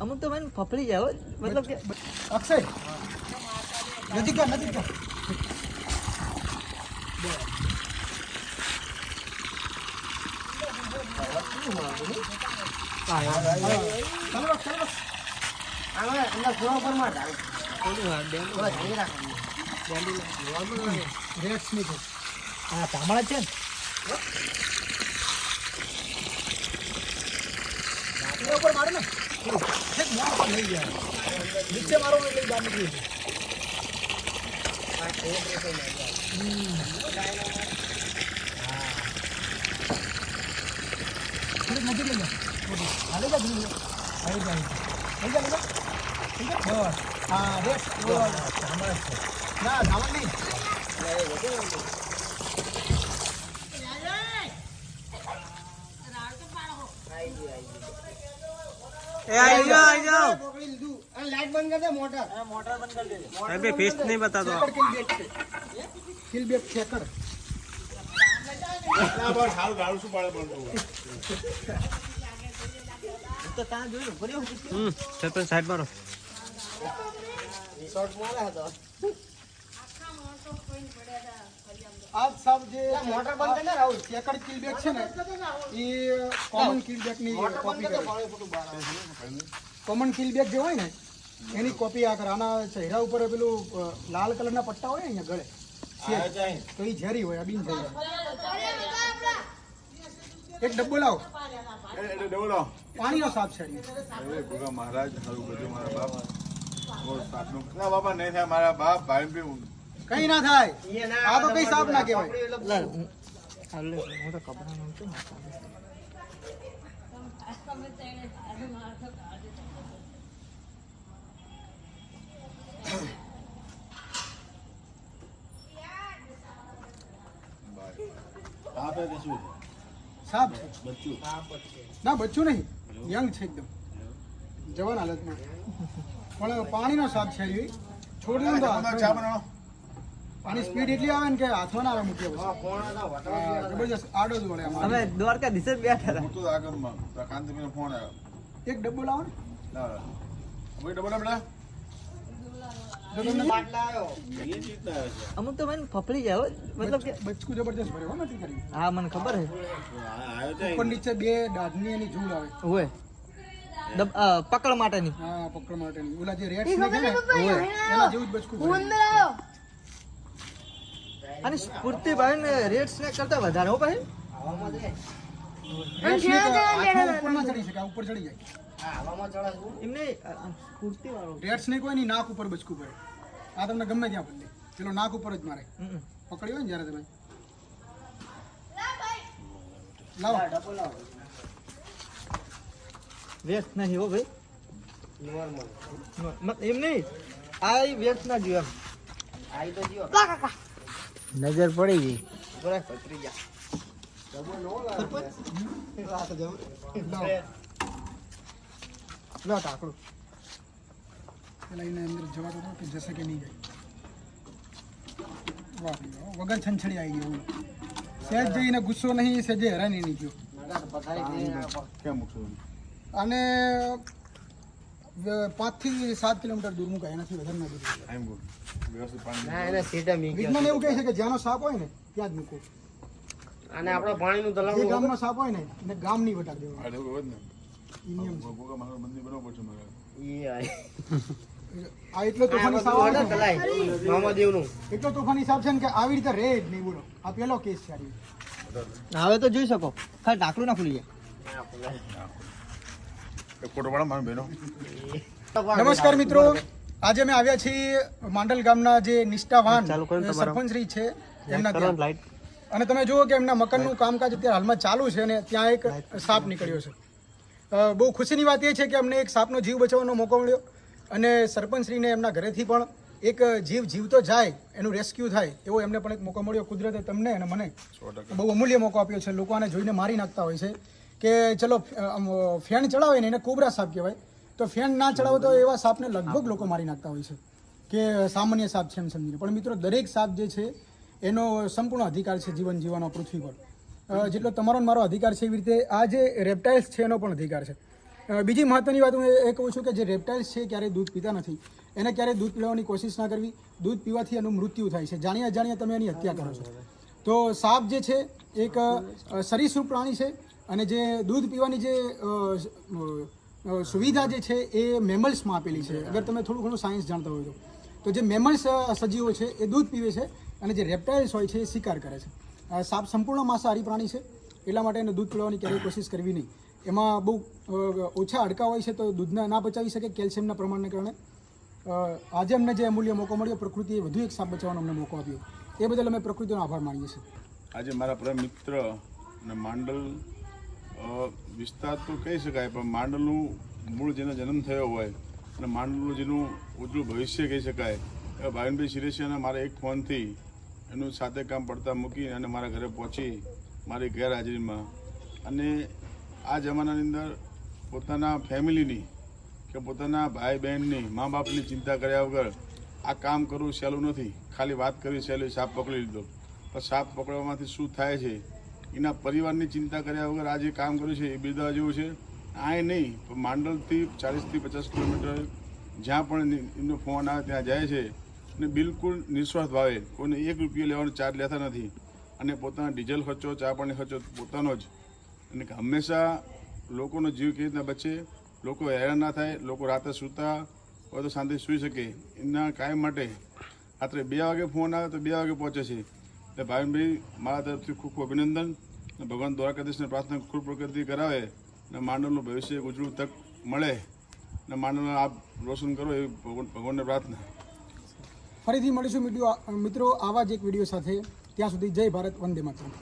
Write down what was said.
અમુક તો મને ફફડી જાય મતલબ કે અક્ષય નજીક કર તામડા છે ને ઉપર મારો ને લઈ જાય નીચે મારો એટલે બહાર નીકળી નજીક લઈ હાલે જા આવી જાય હા રેસ ના ધામણ નહીં आई जाओ पकड़ी लीधું અને લાઈટ બંધ કરી દે મોટર બંધ કરી દે अबे फेस नहीं बता दो કિલ બેક ચેકર ના બસ હાલ ગાડું શું પાડે પણ તો તા જોઈ ભર્યો સરપંચ સાઈડ મારો શોર્ટ મારા હતો આજ સાબ જે મોટર બંધ કરીને રાહુલ ચેકર કિલ બેક છે ને એ કોમન કિલ બેક ની કોપી કરે કોમન કિલ બેક જે હોય ને એની કોપી આ કરે આના ચહેરા ઉપર પેલું લાલ કલરના પટ્ટા હોય ને અહીંયા ગળે તો એ ઝેરી હોય આ બિન ઝેરી એક ડબ્બો લાવો એટલે ડબલો પાણીનો સાપ છે અરે ભગા મહારાજ હારું બધું મારા બાપ ઓર સાપનું ના બાપા નહીં થાય મારા બાપ ભાઈ બી કઈ ના થાય આ તો કઈ સાપ ના કહેવાય હાલે હું તો કપડા નું છું બાપ એ શું સાપ છે બચ્ચું ના બચ્ચું નહીં યંગ છે એકદમ જવાન હાલતમાં પણ પાણીનો સાપ છે એ છોડી દઉં તો ચા બનાવો આની સ્પીડ એટલી આવે ને કે હાથમાં ના આવે મૂકીએ પછી જબરજસ્ત આડો જ વળે આમાં. અમે દ્વારકા દિશે બેઠા હતા હું તો આગળમાં કાંતિભાઈનો ફોન આવ્યો એક ડબ્બો લાવો ને ના કોઈ ડબલ બેટા જો તમને અમુક તો મને ફફડી જાય મતલબ કે બચકું જબરજસ્ત ભર્યો હો નથી કરી હા મને ખબર હે ઉપર નીચે બે દાઢની એની ઝૂલ આવે હોય પકડ માટેની હા પકડ માટેની ઓલા જે રેડ સ્નેક છે ને એના જેવું જ બચકું ભર્યું. અને સ્ફૂર્તિ ભાઈ ને રેડ સ્નેક કરતા વધારે હો ભાઈ રેડ સ્નેક હાથમાં ઉપર ના ચડી શકે આ ઉપર ચડી જાય એમને સ્ફૂર્તિ વાળો રેડ સ્નેક હોય ને નાક ઉપર બચકું ભરે આ તમને ગમે ત્યાં બદલે પેલો નાક ઉપર જ મારે પકડ્યો હોય ને જ્યારે તમે લાવો વેસ્ટ નહીં હો ભાઈ એમ નહીં આ વેસ્ટ ના જીવ નજર પડી ગઈ લો ટાકડું પેલા એને અંદર જવા દો કે જશે કે નહીં જાય વાહ વગર છંછડી આવી ગયું સહેજ જઈને ગુસ્સો નહીં સહેજે હેરાની નહીં ગયો કેમ મૂકશું અને 5 થી 7 કિલોમીટર દૂર મૂકાય એનાથી વધારે ના દૂર આઈ એમ ગુડ વ્યવસ્થિત પાણી ના એને સીધા વિજ્ઞાન એવું કહે છે કે જ્યાંનો સાપ હોય ને ત્યાં જ મૂકો અને આપણે પાણીનું જે ગામનો સાપ હોય ને એને ગામ નહીં વટાવી દેવાનું આ દેવું હોય ને એ નિયમ છે ભગા મારા મંદિર બનાવવું પડશે મારે આ એટલો તોફાની સાપ આવે છે ને, મામાદેવનું એટલો તોફાની સાપ છે ને કે આવી રીતે રહે જ નહીં બોલો આ પહેલો કેસ છે આ રીતે. હવે તો જોઈ શકો ખાલી ઢાંકણું ના ખુલી એક ફોટો પાડો મારા બહેનો નમસ્કાર મિત્રો, આજે અમે આવ્યા છીએ માંડલ ગામના જે નિષ્ઠાવાન ચાલુ કરો તમારો. સરપંચશ્રી છે એમના જાય ત્યાં. લાઈટ અને તમે જુઓ કે એમના મકાનનું કામકાજ અત્યારે હાલમાં ચાલુ છે અને ત્યાં એક સાપ નીકળ્યો છે. બહુ ખુશીની વાત એ છે કે અમને એક સાપનો જીવ બચાવવાનો મોકો મળ્યો અને સરપંચશ્રીને એમના ઘરેથી પણ એક જીવ જીવતો જાય એનું રેસ્ક્યુ થાય એવો એમને પણ એક મોકો મળ્યો. કુદરતે તમને અને મને બહુ અમૂલ્ય મોકો આપ્યો છે. લોકો આને જોઈને મારી નાખતા હોય છે કે ચલો ફેન ચડાવે ને એને કોબરા સાપ કહેવાય, તો ફેન ના ચડાવો તો એવા સાપને લગભગ લોકો મારી નાખતા હોય છે કે સામાન્ય સાપ છે એમ સમજીને. પણ મિત્રો દરેક સાપ જે છે એનો સંપૂર્ણ અધિકાર છે જીવન જીવવાનો પૃથ્વી પર. જેટલો તમારો ને મારો અધિકાર છે એવી રીતે આ જે રેપ્ટાઇલ્સ છે એનો પણ અધિકાર છે. બીજી મહત્વની વાત હું એ કહું છું કે જે રેપ્ટાઇલ્સ છે ક્યારેય દૂધ પીતા નથી, એને ક્યારેય દૂધ પીવાની કોશિશ ના કરવી. દૂધ પીવાથી એનું મૃત્યુ થાય છે, જાણ્યા અજાણ્યા તમે એની હત્યા કરો છો. તો સાપ જે છે એક સરીસૃપ પ્રાણી છે અને જે દૂધ પીવાની જે સુવિધા જે છે એ મેમલ્સમાં આપેલી છે. અગર તમે થોડું ઘણું સાયન્સ જાણતા હોય તો જે મેમલ્સ સજીવો છે એ દૂધ પીવે છે અને જે રેપ્ટાઇલ્સ હોય છે એ શિકાર કરે છે. સાપ સંપૂર્ણ માંસાહારી પ્રાણી છે, એટલા માટે એને દૂધ પીવાની ક્યારેય કોશિશ કરવી નહીં. એમાં બહુ ઓછા હાડકાં હોય છે તો દૂધને ના પચાવી શકે કેલ્શિયમના પ્રમાણને કારણે. આજે અમને જે અમૂલ્ય મોકો મળ્યો, પ્રકૃતિએ વધુ એક સાપ બચાવવાનો અમને મોકો આપ્યો, એ બદલ અમે પ્રકૃતિનો આભાર માનીએ છીએ. આજે મારા પરમ મિત્ર અને માંડલ વિસ્તાર તો કહી શકાય, પણ માંડલનું મૂળ જેનો જન્મ થયો હોય અને માંડલનું જેનું ઉજળું ભવિષ્ય કહી શકાય એવા ભાવિનભાઈ સિરેશિયાના મારા એક ફોનથી એનું સાથે કામ પડતા મૂકી અને મારા ઘરે પહોંચી મારી ગેરહાજરીમાં, અને આ જમાનાની અંદર પોતાના ફેમિલીની કે પોતાના ભાઈ બહેનની મા બાપની ચિંતા કર્યા વગર આ કામ કરવું સહેલું નથી. ખાલી વાત કરવી સહેલું, સાપ પકડી લીધો, પણ સાપ પકડવામાંથી શું થાય છે એના પરિવારની ચિંતા કર્યા વગર આ જે કામ કર્યું છે એ બિરદાવવા જેવું છે. આ નહીં પણ માંડલથી 40થી 50 કિલોમીટર જ્યાં પણ એમનો ફોન આવે ત્યાં જાય છે અને બિલકુલ નિસ્વાર્થ ભાવે કોઈને 1 રૂપિયો લેવાનો ચાર્જ લેતા નથી અને પોતાના ડીઝલ ખર્ચો, ચા પાણી ખર્ચો પોતાનો જ, અને હંમેશા લોકોનો જીવ કેવી રીતના બચે, લોકો હેરાન ના થાય, લોકો રાતે સૂતા હોય તો શાંતિ સૂઈ શકે, એના કાયમ માટે રાત્રે 2 વાગે ફોન આવે તો 2 વાગે પહોંચે છે. એટલે ભાવિનભાઈ મારા તરફથી ખૂબ ખૂબ અભિનંદન, અને ભગવાન દ્વારકાધીશને પ્રાર્થના ખૂબ પ્રગતિ કરાવે અને માંડલનું ભવિષ્ય ઉજળું તક મળે અને માંડલને આપ રોશન કરો એવી ભગવાનને પ્રાર્થના. ફરીથી મળીશું મિત્રો આવા જ એક વિડીયો સાથે. ત્યાં સુધી જય ભારત, વંદે માતરમ.